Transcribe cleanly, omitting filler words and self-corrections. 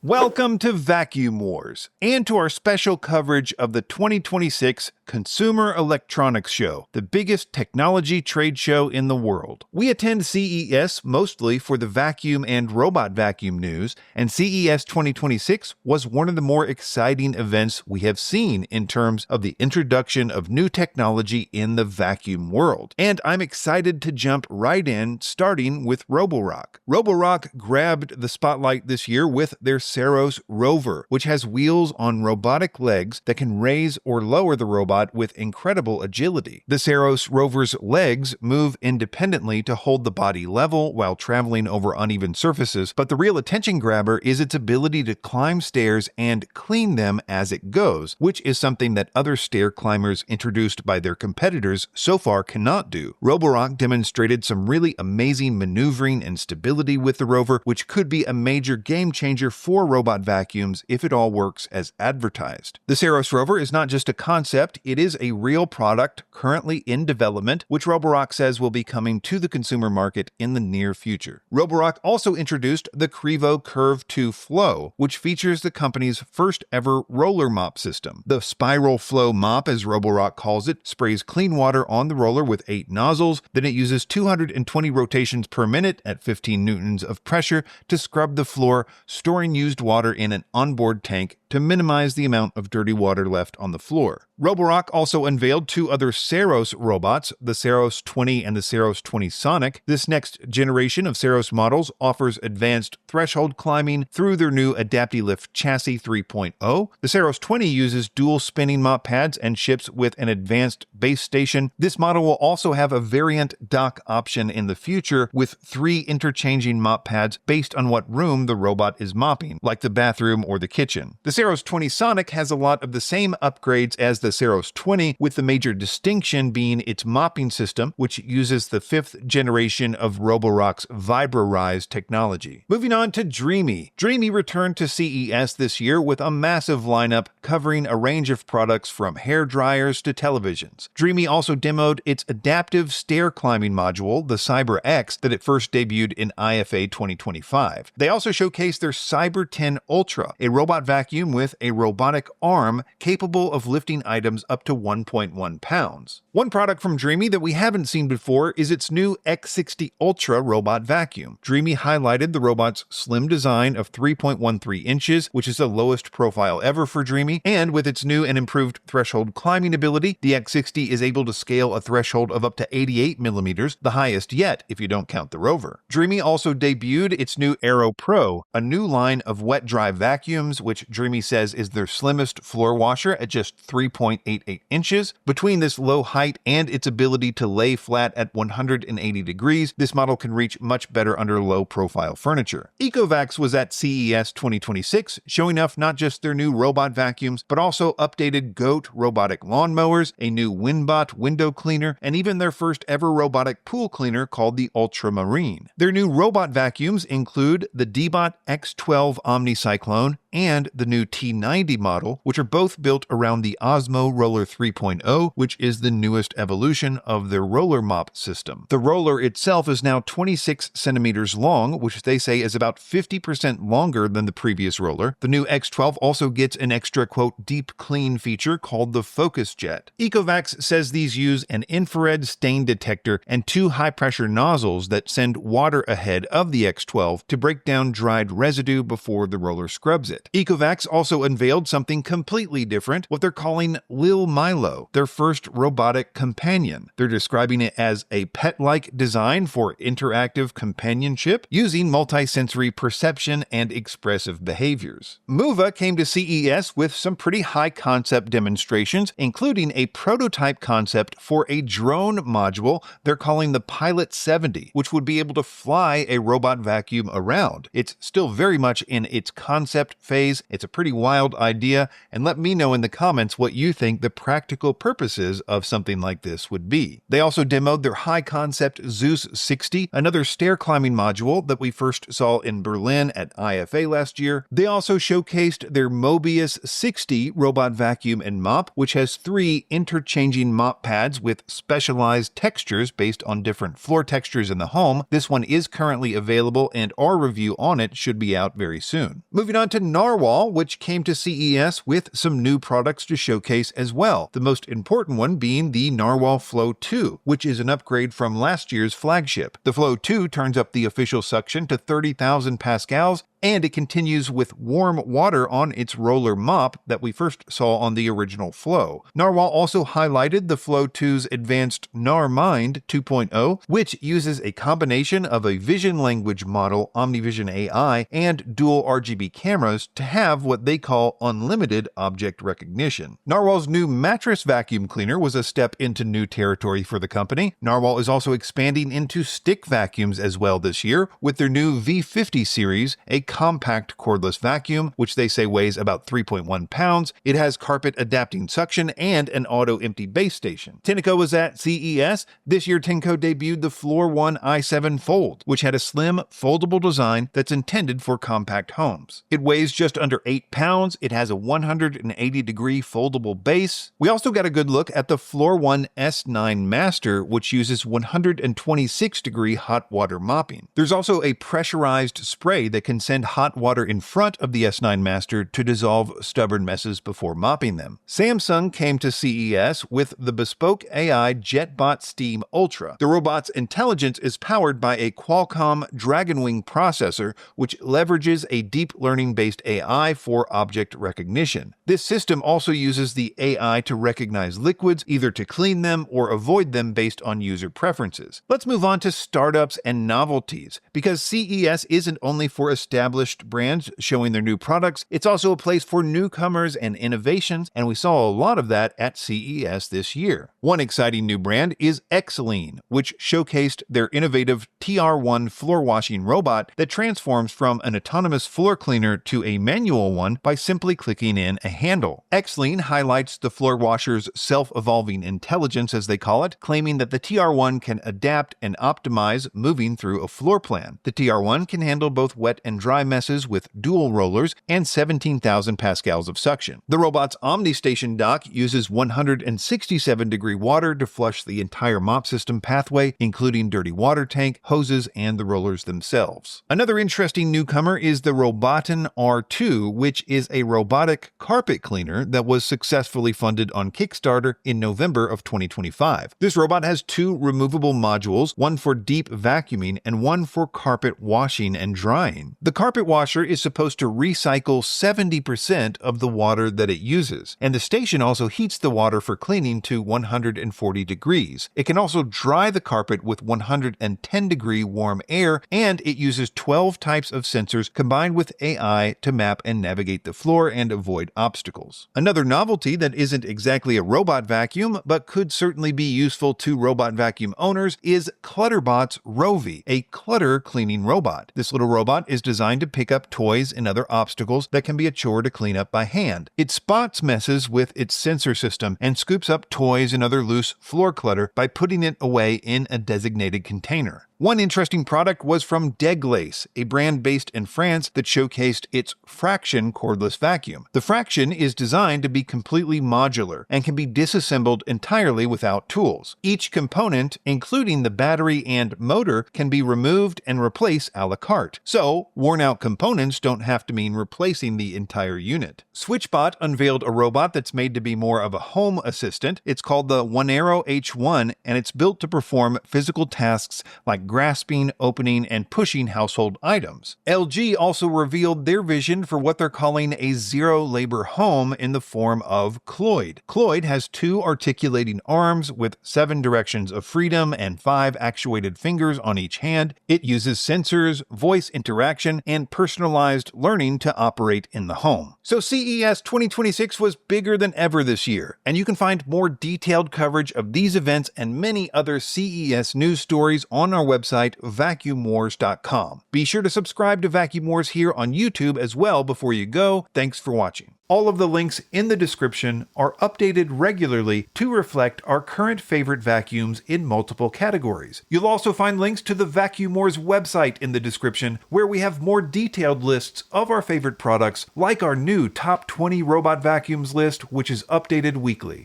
Welcome to Vacuum Wars, and to our special coverage of the 2026 Consumer Electronics Show, the biggest technology trade show in the world. We attend CES mostly for the vacuum and robot vacuum news, and CES 2026 was one of the more exciting events we have seen in terms of the introduction of new technology in the vacuum world. And I'm excited to jump right in, starting with Roborock. Roborock grabbed the spotlight this year with their Saros Rover, which has wheels on robotic legs that can raise or lower the robot with incredible agility. The Saros Rover's legs move independently to hold the body level while traveling over uneven surfaces, but the real attention grabber is its ability to climb stairs and clean them as it goes, which is something that other stair climbers introduced by their competitors so far cannot do. Roborock demonstrated some really amazing maneuvering and stability with the Rover, which could be a major game changer for robot vacuums if it all works as advertised. The Saros Rover is not just a concept, it is a real product currently in development, which Roborock says will be coming to the consumer market in the near future. Roborock also introduced the Qrevo Curv 2 Flow, which features the company's first ever roller mop system. The Spiral Flow mop, as Roborock calls it, sprays clean water on the roller with 8 nozzles, then it uses 220 rotations per minute at 15 newtons of pressure to scrub the floor, storing used water in an onboard tank to minimize the amount of dirty water left on the floor. Roborock also unveiled 2 other Saros robots, the Saros 20 and the Saros 20 Sonic. This next generation of Saros models offers advanced threshold climbing through their new AdaptiLift Chassis 3.0. The Saros 20 uses dual spinning mop pads and ships with an advanced base station. This model will also have a variant dock option in the future with 3 interchanging mop pads based on what room the robot is mopping, like the bathroom or the kitchen. The Saros 20 Sonic has a lot of the same upgrades as the Saros 20, with the major distinction being its mopping system, which uses the 5th generation of Roborock's VibraRise technology. Moving on to Dreame. Dreame returned to CES this year with a massive lineup covering a range of products from hair dryers to televisions. Dreame also demoed its adaptive stair climbing module, the CyberX, that it first debuted in IFA 2025. They also showcased their Cyber 10 Ultra, a robot vacuum with a robotic arm capable of lifting items up to 1.1 pounds. One product from Dreame that we haven't seen before is its new X60 Ultra robot vacuum. Dreame highlighted the robot's slim design of 3.13 inches, which is the lowest profile ever for Dreame, and with its new and improved threshold climbing ability, the X60 is able to scale a threshold of up to 88 millimeters, the highest yet if you don't count the Rover. Dreame also debuted its new Aero Pro, a new line of wet-dry vacuums, which Dreame says is their slimmest floor washer at just 3.88 inches. Between this low height and its ability to lay flat at 180 degrees, this model can reach much better under low-profile furniture. Ecovacs was at CES 2026, showing off not just their new robot vacuums, but also updated GOAT robotic lawnmowers, a new WinBot window cleaner, and even their first ever robotic pool cleaner called the Ultramarine. Their new robot vacuums include the Deebot X12 Omnicyclone and the new T90 model, which are both built around the Osmo Roller 3.0, which is the newest evolution of their roller mop system. The roller itself is now 26 centimeters long, which they say is about 50% longer than the previous roller. The new X12 also gets an extra, quote, deep clean feature called the Focus Jet. Ecovacs says these use an infrared stain detector and 2 high-pressure nozzles that send water ahead of the X12 to break down dried residue before the roller scrubs it. Ecovacs also unveiled something completely different, what they're calling LilMilo, their first robotic companion. They're describing it as a pet-like design for interactive companionship using multisensory perception and expressive behaviors. MOVA came to CES with some pretty high-concept demonstrations, including a prototype concept for a drone module they're calling the Pilot 70, which would be able to fly a robot vacuum around. It's still very much in its concept phase. It's a pretty wild idea, and let me know in the comments what you think the practical purposes of something like this would be. They also demoed their high-concept Zeus 60, another stair climbing module that we first saw in Berlin at IFA last year. They also showcased their Mobius 60 robot vacuum and mop, which has 3 interchanging mop pads with specialized textures based on different floor textures in the home. This one is currently available, and our review on it should be out very soon. Moving on to Narwal, which came to CES with some new products to showcase as well. The most important one being the Narwal Flow 2, which is an upgrade from last year's flagship. The Flow 2 turns up the official suction to 30,000 pascals, and it continues with warm water on its roller mop that we first saw on the original Flow. Narwal also highlighted the Flow 2's advanced NarMind 2.0, which uses a combination of a vision language model, OmniVision AI, and dual RGB cameras to have what they call unlimited object recognition. Narwal's new mattress vacuum cleaner was a step into new territory for the company. Narwal is also expanding into stick vacuums as well this year with their new V50 series, a compact cordless vacuum, which they say weighs about 3.1 pounds. It has carpet adapting suction and an auto empty base station. Tineco was at CES. This year Tineco debuted the Floor 1 i7 Fold, which had a slim, foldable design that's intended for compact homes. It weighs just under 8 pounds. It has a 180-degree foldable base. We also got a good look at the Floor 1 S9 Master, which uses 126-degree hot water mopping. There's also a pressurized spray that can send hot water in front of the S9 Master to dissolve stubborn messes before mopping them. Samsung came to CES with the Bespoke AI JetBot Steam Ultra. The robot's intelligence is powered by a Qualcomm Dragonwing processor, which leverages a deep learning-based AI for object recognition. This system also uses the AI to recognize liquids, either to clean them or avoid them based on user preferences. Let's move on to startups and novelties, because CES isn't only for established brands showing their new products, it's also a place for newcomers and innovations, and we saw a lot of that at CES this year. One exciting new brand is Xlean, which showcased their innovative TR1 floor washing robot that transforms from an autonomous floor cleaner to a manual one by simply clicking in a handle. Xlean highlights the floor washer's self-evolving intelligence, as they call it, claiming that the TR1 can adapt and optimize moving through a floor plan. The TR1 can handle both wet and dry messes with dual rollers and 17,000 pascals of suction. The robot's OmniStation dock uses 167-degree water to flush the entire mop system pathway, including dirty water tank, hoses, and the rollers themselves. Another interesting newcomer is the Robotin R2, which is a robotic carpet cleaner that was successfully funded on Kickstarter in November of 2025. This robot has 2 removable modules, one for deep vacuuming and one for carpet washing and drying. The carpet washer is supposed to recycle 70% of the water that it uses, and the station also heats the water for cleaning to 140 degrees. It can also dry the carpet with 110-degree warm air, and it uses 12 types of sensors combined with AI to map and navigate the floor and avoid obstacles. Another novelty that isn't exactly a robot vacuum, but could certainly be useful to robot vacuum owners, is Clutterbot Rovie, a clutter cleaning robot. This little robot is designed to pick up toys and other obstacles that can be a chore to clean up by hand. It spots messes with its sensor system and scoops up toys and other loose floor clutter by putting it away in a designated container. One interesting product was from Deglace, a brand based in France that showcased its Fraction cordless vacuum. The Fraction is designed to be completely modular and can be disassembled entirely without tools. Each component, including the battery and motor, can be removed and replaced a la carte. So, worn-out components don't have to mean replacing the entire unit. Switchbot unveiled a robot that's made to be more of a home assistant. It's called the Onero H1, and it's built to perform physical tasks like grasping, opening, and pushing household items. LG also revealed their vision for what they're calling a zero-labor home in the form of Cloid. Cloid has 2 articulating arms with 7 directions of freedom and 5 actuated fingers on each hand. It uses sensors, voice interaction, and personalized learning to operate in the home. So CES 2026 was bigger than ever this year, and you can find more detailed coverage of these events and many other CES news stories on our website website, vacuumwars.com. Be sure to subscribe to Vacuum Wars here on YouTube as well before you go. Thanks for watching. All of the links in the description are updated regularly to reflect our current favorite vacuums in multiple categories. You'll also find links to the Vacuum Wars website in the description, where we have more detailed lists of our favorite products, like our new top 20 robot vacuums list, which is updated weekly.